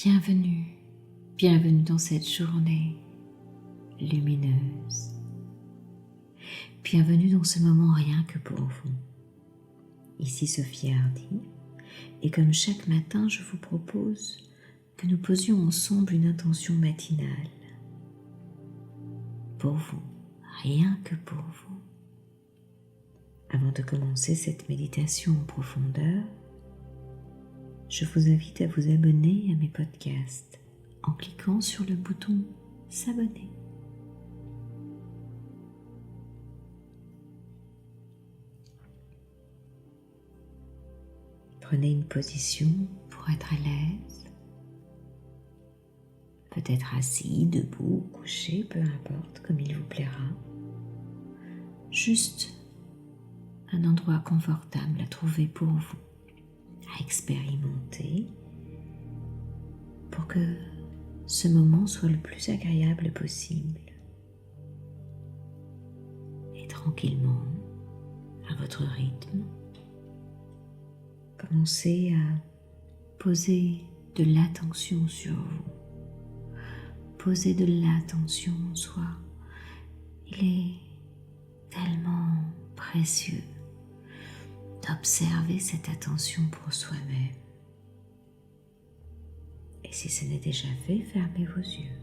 Bienvenue, bienvenue dans cette journée lumineuse. Bienvenue dans ce moment rien que pour vous. Ici Sophie Hardy, et comme chaque matin, je vous propose que nous posions ensemble une intention matinale. Pour vous, rien que pour vous. Avant de commencer cette méditation en profondeur, je vous invite à vous abonner à mes podcasts en cliquant sur le bouton « S'abonner ». Prenez une position pour être à l'aise, peut-être assis, debout, couché, peu importe, comme il vous plaira. Juste un endroit confortable à trouver pour vous, à expérimenter, pour que ce moment soit le plus agréable possible. Et tranquillement, à votre rythme, commencez à poser de l'attention sur vous. Posez de l'attention en soi. Il est tellement précieux d'observer cette attention pour soi-même. Et si ce n'est déjà fait, fermez vos yeux.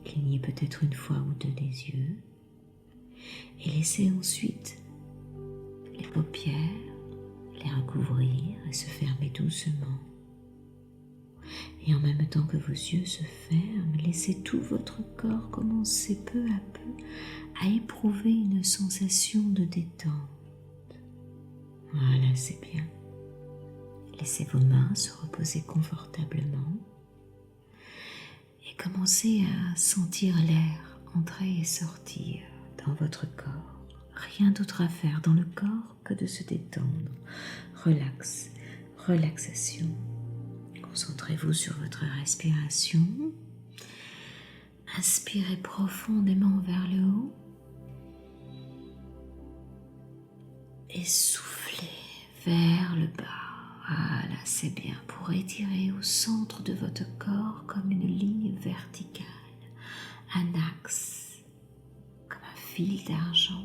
Clignez peut-être une fois ou deux les yeux et laissez ensuite les paupières les recouvrir et se fermer doucement. Et en même temps que vos yeux se ferment, laissez tout votre corps commencer peu à peu à éprouver une sensation de détente. Voilà, c'est bien. Laissez vos mains se reposer confortablement et commencez à sentir l'air entrer et sortir dans votre corps. Rien d'autre à faire dans le corps que de se détendre. Relax, relaxation. Concentrez-vous sur votre respiration. Inspirez profondément vers le haut. Et soufflez vers le bas. Voilà, c'est bien, pour étirer au centre de votre corps comme une ligne verticale, un axe, comme un fil d'argent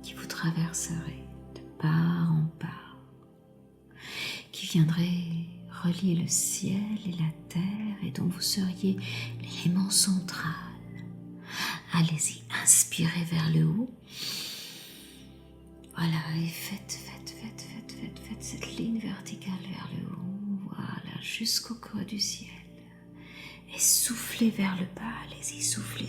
qui vous traverserait de part en part, qui viendrait relier le ciel et la terre et dont vous seriez l'élément central. Allez-y, inspirez vers le haut. Voilà, et faites cette ligne verticale vers le haut, voilà, jusqu'au creux du ciel. Et soufflez vers le bas, allez-y, soufflez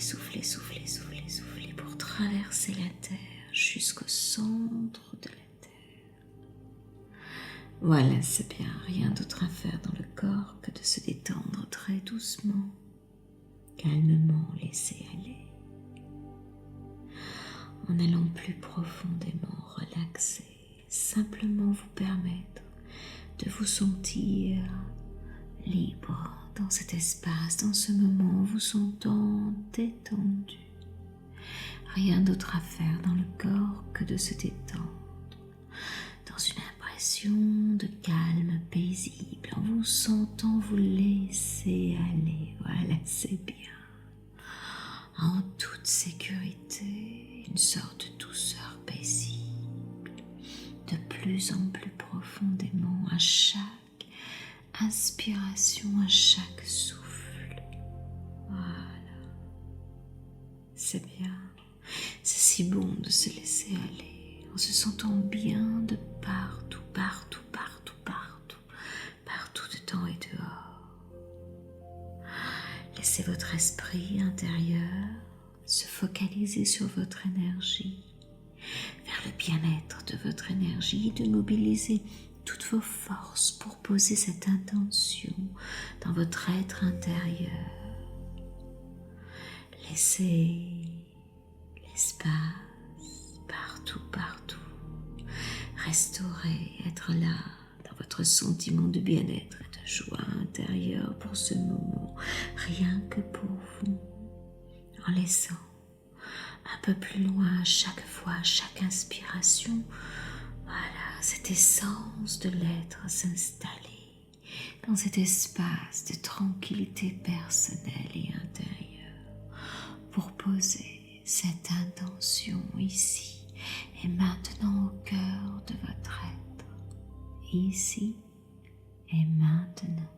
pour traverser la terre jusqu'au centre de la terre. Voilà, c'est bien, rien d'autre à faire dans le corps que de se détendre très doucement, calmement, laisser aller. En allant plus profondément relaxer, simplement vous permettre de vous sentir libre dans cet espace, dans ce moment, vous sentant détendu. Rien d'autre à faire dans le corps que de se détendre, dans une impression de calme paisible, en vous sentant vous laisser aller. Voilà, c'est bien. En toute sécurité, une sorte de douceur paisible, de plus en plus profondément à chaque inspiration, à chaque souffle. Voilà, c'est bien, c'est si bon de se laisser aller, en se sentant bien de partout, dedans et dehors. Laissez votre esprit intérieur se focaliser sur votre énergie, vers le bien-être de votre énergie, de mobiliser toutes vos forces pour poser cette intention dans votre être intérieur. Laissez l'espace partout, restaurer, être là dans votre sentiment de bien-être et de joie intérieure pour ce moment, rien que pour vous, en laissant un peu plus loin à chaque fois, à chaque inspiration, voilà, cette essence de l'être s'installer dans cet espace de tranquillité personnelle et intérieure pour poser cette intention ici et maintenant au cœur de votre être, ici et maintenant.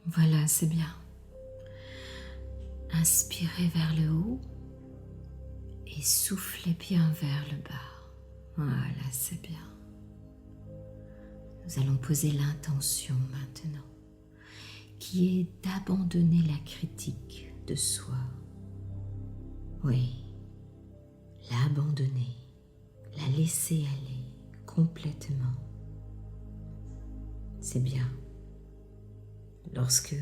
Voilà, c'est bien. Inspirez vers le haut et soufflez bien vers le bas. Voilà, c'est bien. Nous allons poser l'intention maintenant, qui est d'abandonner la critique de soi. Oui, l'abandonner, la laisser aller complètement. C'est bien. Lorsque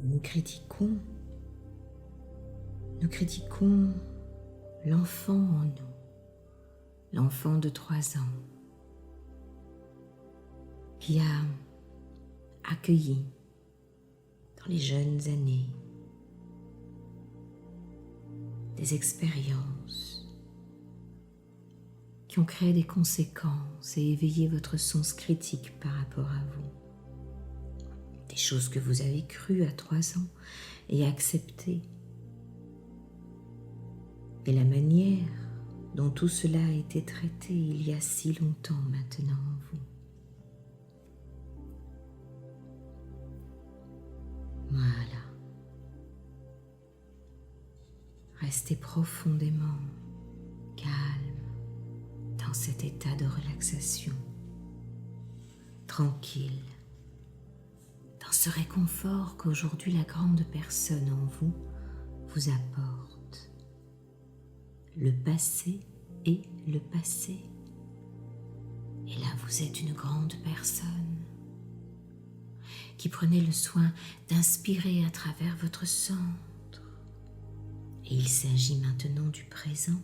nous critiquons l'enfant en nous, l'enfant de 3 ans, qui a accueilli dans les jeunes années des expériences qui ont créé des conséquences et éveillé votre sens critique par rapport à vous. Des choses que vous avez crues à 3 ans et acceptées. Et la manière dont tout cela a été traité il y a si longtemps maintenant en vous. Voilà. Restez profondément calme dans cet état de relaxation, tranquille, dans ce réconfort qu'aujourd'hui la grande personne en vous apporte. Le passé est le passé. Et là, vous êtes une grande personne qui prenait le soin d'inspirer à travers votre centre. Et il s'agit maintenant du présent,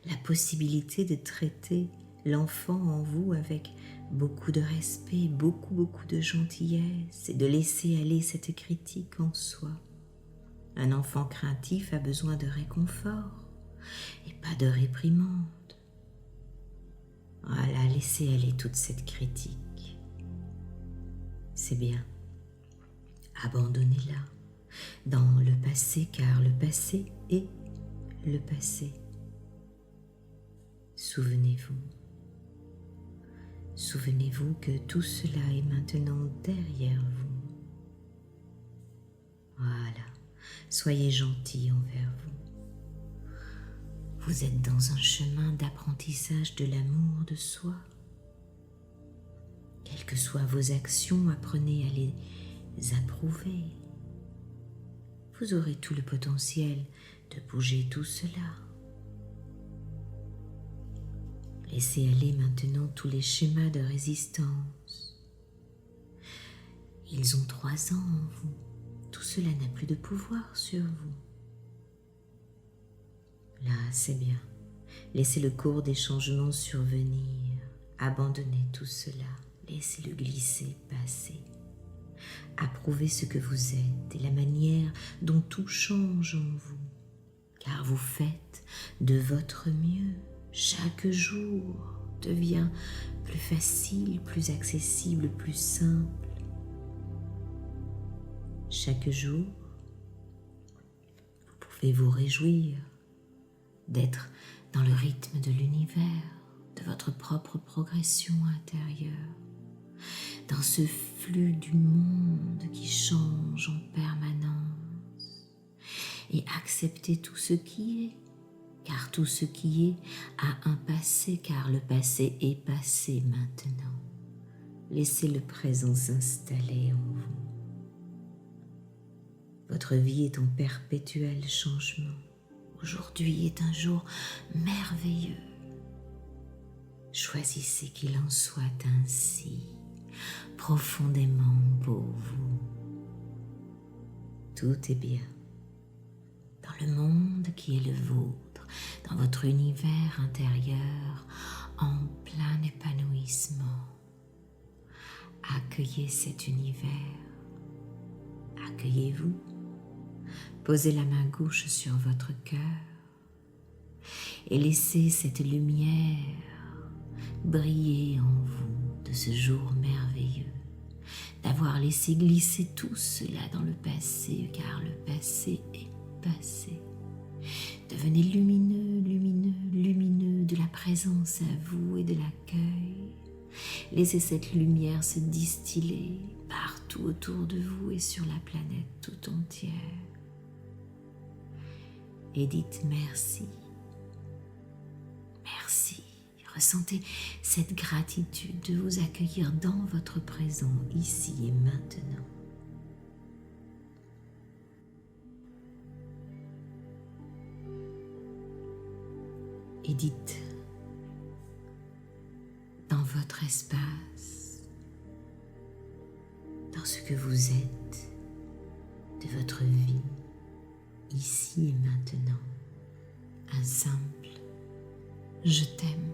la possibilité de traiter l'enfant en vous avec beaucoup de respect, beaucoup de gentillesse et de laisser aller cette critique en soi. Un enfant craintif a besoin de réconfort et pas de réprimande. Voilà, laissez aller toute cette critique. C'est bien. Abandonnez-la dans le passé, car le passé est le passé. Souvenez-vous que tout cela est maintenant derrière vous. Voilà, soyez gentil envers vous. Vous êtes dans un chemin d'apprentissage de l'amour de soi. Quelles que soient vos actions, apprenez à les approuver. Vous aurez tout le potentiel de bouger tout cela. Laissez aller maintenant tous les schémas de résistance. Ils ont 3 ans en vous. Tout cela n'a plus de pouvoir sur vous. Là, c'est bien. Laissez le cours des changements survenir. Abandonnez tout cela. Laissez-le glisser, passer. Approuvez ce que vous êtes et la manière dont tout change en vous. Car vous faites de votre mieux. Chaque jour devient plus facile, plus accessible, plus simple. Chaque jour, vous pouvez vous réjouir d'être dans le rythme de l'univers, de votre propre progression intérieure, dans ce flux du monde qui change en permanence, et accepter tout ce qui est, car tout ce qui est a un passé, car le passé est passé maintenant. Laissez le présent s'installer en vous. Votre vie est en perpétuel changement. Aujourd'hui est un jour merveilleux. Choisissez qu'il en soit ainsi, profondément pour vous. Tout est bien. Dans le monde qui est le vôtre, dans votre univers intérieur, en plein épanouissement. Accueillez cet univers. Accueillez-vous. Posez la main gauche sur votre cœur. et laissez cette lumière briller en vous de ce jour merveilleux, d'avoir laissé glisser tout cela dans le passé, car le passé est passé. Devenez lumineux, lumineux, lumineux de la présence à vous et de l'accueil. Laissez cette lumière se distiller partout autour de vous et sur la planète tout entière. Et dites merci. Merci. Ressentez cette gratitude de vous accueillir dans votre présent, ici et maintenant. Et dites, dans votre espace, dans ce que vous êtes, de votre vie, ici et maintenant, un simple « je t'aime ».